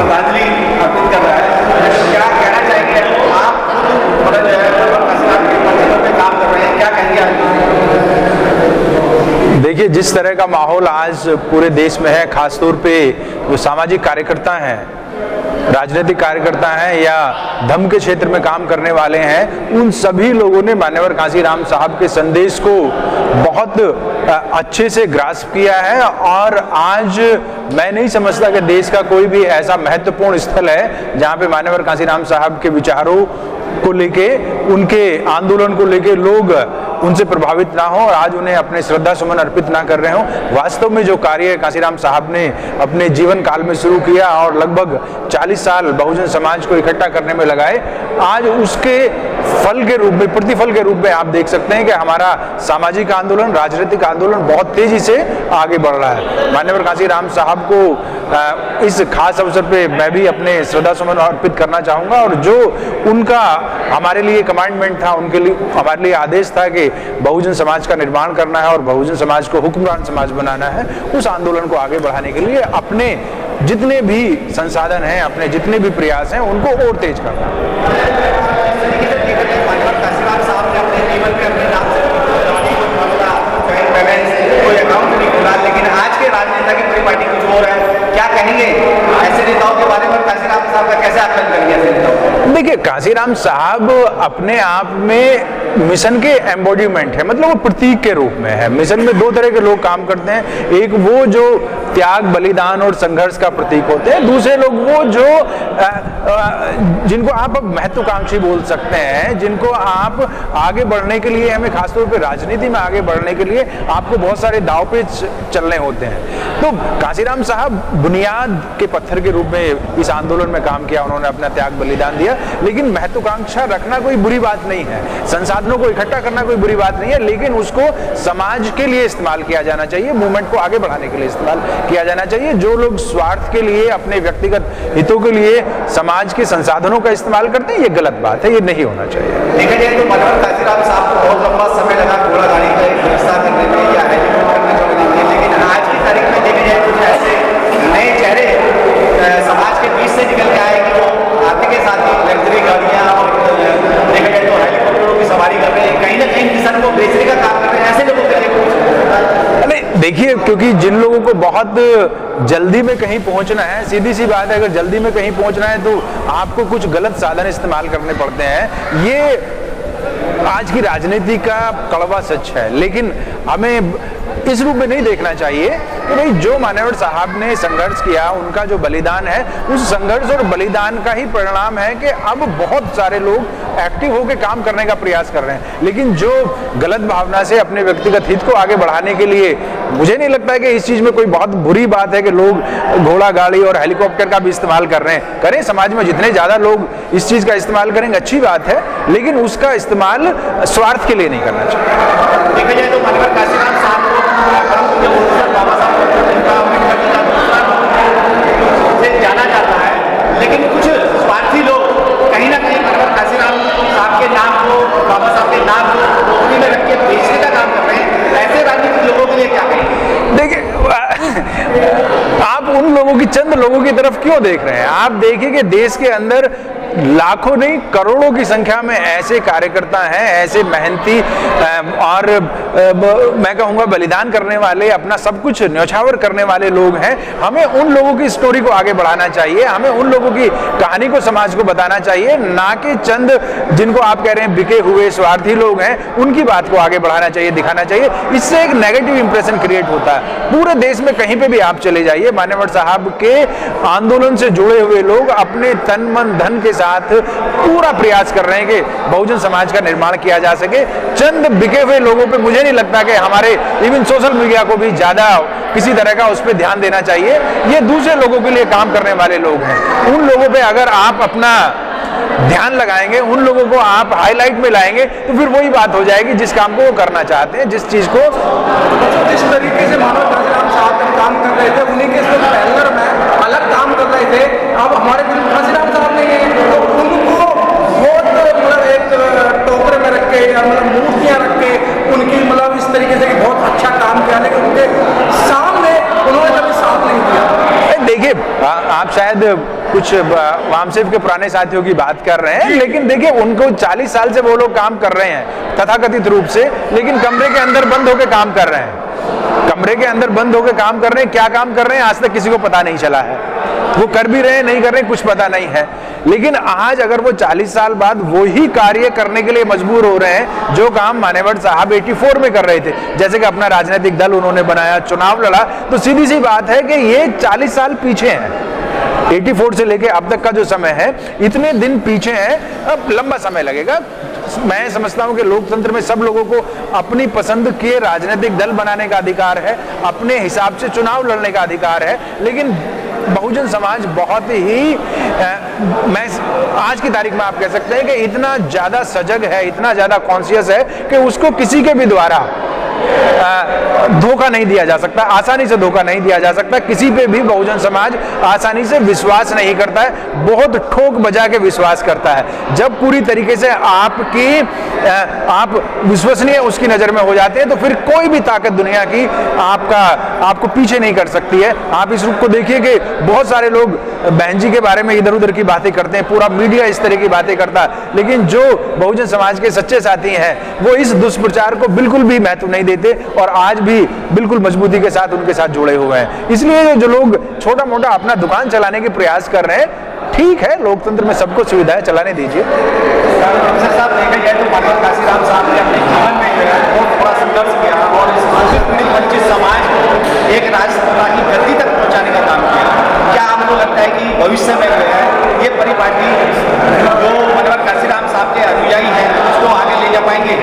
श्रद्धांजलि अर्पित कर रहा है। क्या कहना चाहेंगे आप? मतलब मनोहर काशीराम के मंजिलों पे काम कर रहे हैं, क्या कहेंगे आप? देखिए, जिस तरह का माहौल आज पूरे देश में है, खासतौर पे जो सामाजिक कार्यकर्ता हैं, राजनीतिक कार्यकर्ता हैं या धर्म के क्षेत्र में काम करने वाले हैं, उन सभी लोगों ने मान्यवर काशीराम साहब के संदेश को बहुत अच्छे से ग्रास्प किया है। और आज मैं नहीं समझता कि देश का कोई भी ऐसा महत्वपूर्ण स्थल है जहां पे मान्यवर काशीराम साहब के विचारों को लेके, उनके आंदोलन को लेके लोग उनसे प्रभावित ना हो और आज उन्हें अपने श्रद्धा सुमन अर्पित ना कर रहे हो। वास्तव में जो कार्य काशीराम साहब ने अपने जीवन काल में शुरू किया और लगभग 40 साल बहुजन समाज को इकट्ठा करने में लगाए, आज उसके फल के रूप में, प्रतिफल के रूप में आप देख सकते हैं कि हमारा सामाजिक आंदोलन, राजनीतिक आंदोलन बहुत तेजी से आगे बढ़ रहा है। मान्यवर काशीराम साहब को इस खास अवसर पे मैं भी अपने श्रद्धा सुमन अर्पित करना चाहूंगा। और जो उनका हमारे लिए कमांडमेंट था, उनके लिए हमारे लिए आदेश था कि बहुजन समाज का निर्माण करना है और बहुजन समाज को हुक्मरान समाज बनाना है, उस आंदोलन को आगे बढ़ाने के लिए अपने जितने भी संसाधन हैं, अपने जितने भी प्रयास हैं, उनको और तेज करना है। लेकिन आज के राजनेता की पूरी पार्टी कुछ और है, क्या कहेंगे ऐसे नेताओं के बारे में? काशीराम साहब का कैसे आकलन करेंगे ऐसे नेताओं? देखिए, काशीराम साहब अपने आप में मिशन के एम्बॉडीमेंट है, मतलब वो प्रतीक के रूप में है। मिशन में दो तरह के लोग काम करते हैं, एक वो जो त्याग, बलिदान और संघर्ष का प्रतीक होते हैं, दूसरे लोग वो जो जिनको आप महत्वाकांक्षी बोल सकते हैं, जिनको आप आगे बढ़ने के लिए, हमें खासतौर पे राजनीति में आगे बढ़ने के लिए आपको बहुत सारे दाव पे चलने होते हैं। तो काशीराम साहब बुनियाद के पत्थर के रूप में इस आंदोलन में काम किया, उन्होंने अपना त्याग बलिदान दिया। लेकिन महत्वाकांक्षा रखना कोई बुरी बात नहीं है, संसाधनों को इकट्ठा करना कोई बुरी बात नहीं है, लेकिन उसको समाज के लिए इस्तेमाल किया जाना चाहिए, मूवमेंट को आगे बढ़ाने के लिए इस्तेमाल किया जाना चाहिए। जो लोग स्वार्थ के लिए, अपने व्यक्तिगत हितों के लिए समाज के संसाधनों का इस्तेमाल करते हैं, ये गलत बात है, ये नहीं होना चाहिए। देखा जाए तो मनोहर काशीराम साहब को बहुत लंबा समय लगा घोड़ा गाड़ी का व्यवस्था करने में या हेलीकॉप्टर में चढ़ने में, लेकिन आज की तारीख में देखा जाए कुछ ऐसे नए चेहरे समाज के बीच से निकल के आए कि वो आते के साथ ही लग्जरी गाड़ियाँ और देखा जाए तो हेलीकॉप्टरों की सवारी कर रहे हैं, कहीं ना कहीं किसान को बेचने का काम कर रहे हैं, ऐसे लोगों के लिए। देखिए, क्योंकि जिन लोगों को बहुत जल्दी में कहीं पहुंचना है, सीधी सी बात है, अगर जल्दी में कहीं पहुंचना है तो आपको कुछ गलत साधन इस्तेमाल करने पड़ते हैं। ये आज की राजनीति का कड़वा सच है। लेकिन हमें इस रूप में नहीं देखना चाहिए कि भाई जो मान्यवर साहब ने संघर्ष किया, उनका जो बलिदान है, उस संघर्ष और बलिदान का ही परिणाम है कि अब बहुत सारे लोग एक्टिव होकर काम करने का प्रयास कर रहे हैं। लेकिन जो गलत भावना से अपने व्यक्तिगत हित को आगे बढ़ाने के लिए, मुझे नहीं लगता है कि इस चीज में कोई बहुत बुरी बात है कि लोग घोड़ा गाड़ी और हेलीकॉप्टर का भी इस्तेमाल कर रहे हैं। करें, समाज में जितने ज्यादा लोग इस चीज का इस्तेमाल करेंगे अच्छी बात है, लेकिन उसका इस्तेमाल स्वार्थ के लिए नहीं करना चाहिए। देखा जाए तो मनोहर काशीराम साहब को बाबा साहब से जाना जाता है, लेकिन कुछ स्वार्थी लोग कहीं ना कहीं मनोहर काशीराम साहब के नाम को, बाबा साहब के नाम को टोकरी में रख के बेचने का काम कर रहे हैं। ऐसे राजनीतिक लोगों के लिए क्या कहेंगे? देखिए, आप उन लोगों की, चंद लोगों की तरफ क्यों देख रहे हैं? आप देखिए कि देश के अंदर लाखों नहीं करोड़ों की संख्या में ऐसे कार्यकर्ता हैं, ऐसे मेहनती और मैं कहूँगा बलिदान करने वाले, अपना सब कुछ न्यौछावर करने वाले लोग हैं। हमें उन लोगों की स्टोरी को आगे बढ़ाना चाहिए, हमें उन लोगों की कहानी को समाज को बताना चाहिए, ना कि चंद जिनको आप कह रहे हैं बिके हुए स्वार्थी लोग हैं, उनकी बात को आगे बढ़ाना चाहिए, दिखाना चाहिए। इससे एक नेगेटिव इंप्रेशन क्रिएट होता है। पूरे देश में कहीं पे भी आप चले जाइए, मान्यवर साहब के आंदोलन से जुड़े हुए लोग अपने तन मन धन के साथ पूरा प्रयास कर रहे हैं कि बहुजन समाज का निर्माण किया जा सके। चंद बिके हुए लोगों पे मुझे नहीं लगता कि हमारे इवन सोशल मीडिया को भी ज्यादा किसी तरह का उस पर ध्यान देना चाहिए। ये दूसरे लोगों के लिए काम करने वाले लोग हैं। उन लोगों पे अगर आप अपना ध्यान लगाएंगे, उन लोगों को आप हाईलाइट में लाएंगे, तो फिर वही बात हो जाएगी जिस काम को वो करना चाहते हैं, जिस चीज को जिस तरीके से मानव काशीराम साहब काम कर रहे थे, उन्हीं के पैनल में अलग काम कर रहे थे। अब हमारे गुरु काशीराम साहब ने तो उनको बहुत मतलब एक टोकरे में रख के या मतलब मूर्तियां रख के उनकी मतलब इस तरीके से बहुत अच्छा काम किया, लेकिन उनके सामने उन्होंने कभी साथ नहीं दिया। देखिए, आप शायद कुछ वामसेफ के पुराने साथियों की बात कर रहे हैं, लेकिन देखिए उनको 40 साल से वो लोग काम कर रहे हैं तथाकथित रूप से, लेकिन कमरे के अंदर बंद होकर काम कर रहे हैं। कमरे के अंदर बंद होकर काम कर रहे हैं, क्या काम कर रहे हैं आज तक किसी को पता नहीं चला है। वो कर भी रहे हैं नहीं कर रहे कुछ पता नहीं है। लेकिन आज अगर वो 40 साल बाद वही कार्य करने के लिए मजबूर हो रहे हैं जो काम मानेवड़ साहब 84 में कर रहे थे, जैसे कि अपना राजनीतिक दल उन्होंने बनाया, चुनाव लड़ा, तो सीधी सी बात है कि ये 40 साल पीछे हैं। 84 से लेके अब तक का जो समय है इतने दिन पीछे है, अब लंबा समय लगेगा। मैं समझता हूं कि लोकतंत्र में सब लोगों को अपनी पसंद के राजनीतिक दल बनाने का अधिकार है, अपने हिसाब से चुनाव लड़ने का अधिकार है, लेकिन बहुजन समाज बहुत ही मैं आज की तारीख में आप कह सकते हैं कि इतना ज्यादा सजग है, इतना ज्यादा कॉन्शियस है कि उसको किसी के भी द्वारा धोखा नहीं दिया जा सकता, आसानी से धोखा नहीं दिया जा सकता। किसी पे भी बहुजन समाज आसानी से विश्वास नहीं करता है, बहुत ठोक बजा के विश्वास करता है। जब पूरी तरीके से आप विश्वसनीय उसकी नजर में हो जाते हैं तो फिर कोई भी ताकत दुनिया की आपको पीछे नहीं कर सकती है। आप इस रूप को देखिए कि बहुत सारे लोग बहन जी के बारे में इधर उधर की बातें करते हैं, पूरा मीडिया इस तरह की बातें करता है, लेकिन जो बहुजन समाज के सच्चे साथी हैं वो इस दुष्प्रचार को बिल्कुल भी महत्व नहीं देते और आज भी बिल्कुल मजबूती के साथ उनके साथ जुड़े हुए हैं। इसलिए जो लोग छोटा मोटा अपना दुकान चलाने के प्रयास कर रहे हैं, ठीक है, लोकतंत्र में सबको सुविधाएं, चलाने दीजिए। साहब देखा जाए तो माननीय काशीराम साहब ने अपने जीवन में जो है बहुत बड़ा संघर्ष किया और इस वंचित समाज को एक राष्ट्रपिता की गद्दी तक पहुंचाने का काम किया। क्या आपको लगता है कि भविष्य में जो है ये परिपाटी जो माननीय काशीराम साहब के अनुयायी हैं उसको आगे ले जा पाएंगे?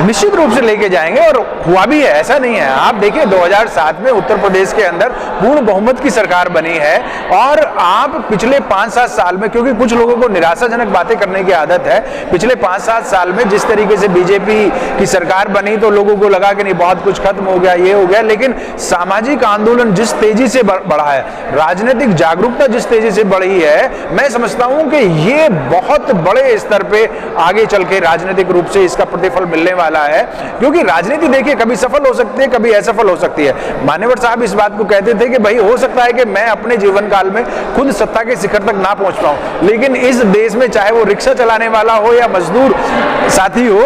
निश्चित रूप से लेके जाएंगे और हुआ भी है, ऐसा नहीं है। आप देखिए 2007 में उत्तर प्रदेश के अंदर पूर्ण बहुमत की सरकार बनी है और आप पिछले 5-7 साल में, क्योंकि कुछ लोगों को निराशाजनक बातें करने की आदत है, पिछले 5-7 साल में जिस तरीके से बीजेपी की सरकार बनी तो लोगों को लगा कि नहीं बहुत कुछ खत्म हो गया, ये हो गया, लेकिन सामाजिक आंदोलन जिस तेजी से बढ़ा है, राजनीतिक जागरूकता जिस तेजी से बढ़ी है, मैं समझता हूं कि ये बहुत बड़े स्तर पे आगे चल के राजनीतिक रूप से इसका प्रतिफल मिलने वाला है। क्योंकि राजनीति देखिए कभी सफल हो सकती है, कभी असफल हो सकती है। मान्यवर साहब इस बात को कहते थे कि भाई हो सकता है कि मैं अपने जीवन काल में खुद सत्ता के शिखर तक ना पहुंच पाऊं, लेकिन इस देश में चाहे वो रिक्शा चलाने वाला हो या मजदूर साथी हो,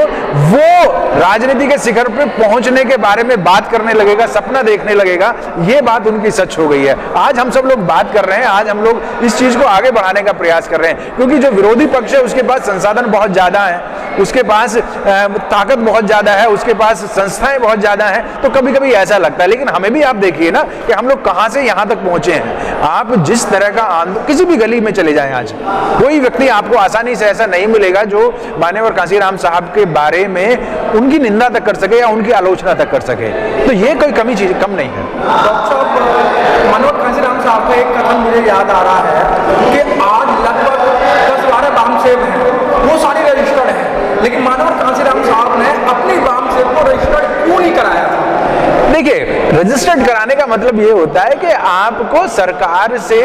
वो राजनीति के शिखर पे पहुंचने के बारे में बात करने लगेगा, सपना देखने लगेगा। ये बात उनकी सच हो गई है। आज हम सब लोग बात कर रहे हैं, आज हम लोग इस चीज को आगे बढ़ाने का प्रयास कर रहे हैं, क्योंकि जो विरोधी पक्ष है उसके पास संसाधन बहुत ज्यादा है, उसके पास ताकत बहुत ज्यादा है, उसके पास संस्थाएं बहुत ज्यादा हैं, तो कभी कभी ऐसा लगता है। लेकिन हमें भी आप देखिए ना कि हम लोग कहां से यहां तक पहुंचे हैं। आप जिस तरह का किसी भी गली में चले जाएं, आज कोई व्यक्ति आपको आसानी से ऐसा नहीं मिलेगा जो मान्यवर काशीराम साहब के बारे में उनकी निंदा तक कर सके या उनकी आलोचना तक कर सके। तो ये कोई कमी चीज कम नहीं है। डॉक्टर साहब, माननीय काशीराम साहब का एक कथन मुझे याद आ रहा है कि आज लगभग 10-12 वामसेव हैं, वो सारी रजिस्टर्ड है, लेकिन माननीय काशीराम साहब ने अपनी वामसेव को रजिस्टर्ड क्यों नहीं कराया था? देखिए, रजिस्टर्ड कराने का मतलब ये होता है कि आपको सरकार से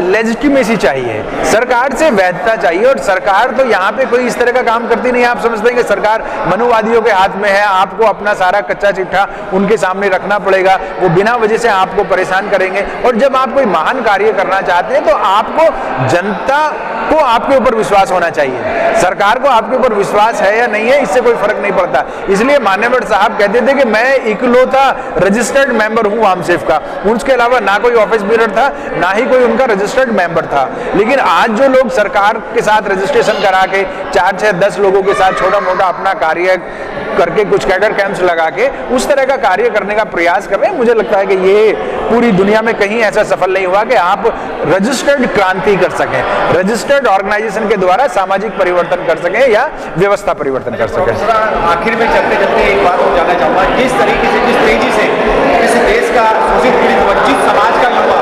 लेजिटिमेसी चाहिए, सरकार से वैधता चाहिए, और सरकार तो यहाँ पे कोई इस तरह का काम करती नहीं है। आप समझते हैं कि सरकार मनुवादियों के हाथ में है, आपको अपना सारा कच्चा चिट्ठा उनके सामने रखना पड़ेगा, वो बिना वजह से आपको परेशान करेंगे। और जब आप कोई महान कार्य करना चाहते हैं तो आपको जनता को आपके ऊपर विश्वास होना चाहिए। सरकार को आपके ऊपर विश्वास है या नहीं है, इससे कोई फर्क नहीं पड़ता। इसलिए मान्यवर साहब कहते थे कि मैं इकलौता रजिस्टर्ड मेंबर हूं वामसेफ का, उसके अलावा ना कोई ऑफिस बीरर था, ना ही कोई उनका रजिस्टर्ड मेंबर था। लेकिन आज जो लोग सरकार के साथ रजिस्ट्रेशन करा के 4-6-10 लोगों के साथ छोटा मोटा अपना कार्य करके, कुछ कैडर कैंप्स लगा के उस तरह का कार्य करने का प्रयास कर रहे हैं, मुझे लगता है कि ये पूरी दुनिया में कहीं ऐसा सफल नहीं हुआ कि आप रजिस्टर्ड क्रांति कर सकें, रजिस्टर्ड ऑर्गेनाइजेशन के द्वारा सामाजिक परिवर्तन कर सकें या व्यवस्था परिवर्तन कर सकें। आखिर में चलते चलते एक बात को जानना चाहूंगा, किस तरीके से, किस तेजी से इस देश का शोषित पीड़ित वंचित समाज का युवा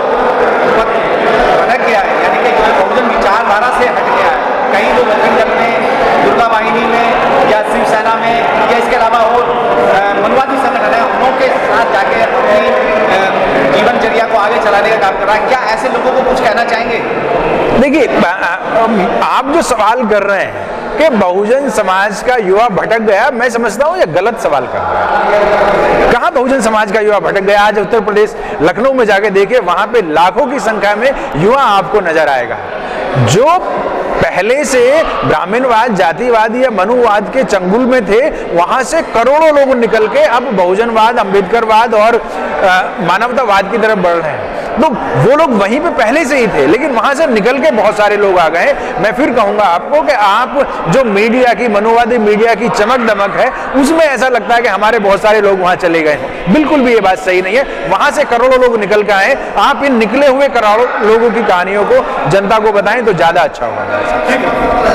भटक गया है, यानी कि बहुजन विचारधारा से हट गया है। कई लोग लखनऊ में, दुर्गा वाहिनी में या शिवसेना में या इसके अलावा और मनवादी संगठन है, उनके साथ जाके अपनी जीवनचर्या को आगे चलाने का काम कर रहा है। क्या ऐसे लोगों को कुछ कहना चाहेंगे? देखिए, आप जो सवाल कर रहे हैं कि बहुजन समाज का युवा भटक गया, मैं समझता हूं ये गलत सवाल कर रहा है। कहां बहुजन समाज का युवा भटक गया? आज उत्तर प्रदेश लखनऊ में जाके देखे, वहां पे लाखों की संख्या में युवा आपको नजर आएगा जो पहले से ब्राह्मणवाद, जातिवाद या मनुवाद के चंगुल में थे, वहां से करोड़ों लोग निकल के अब बहुजनवाद, अंबेडकरवाद और मानवतावाद की तरफ बढ़ रहे हैं। तो वो लोग वहीं पे पहले से ही थे, लेकिन वहां से निकल के बहुत सारे लोग आ गए। मैं फिर कहूंगा आपको कि आप जो मीडिया की, मनुवादी मीडिया की चमक दमक है, उसमें ऐसा लगता है कि हमारे बहुत सारे लोग वहां चले गए हैं। बिल्कुल भी ये बात सही नहीं है। वहां से करोड़ों लोग निकल के आए। आप इन निकले हुए करोड़ों लोगों की कहानियों को जनता को बताएं तो ज्यादा अच्छा होगा।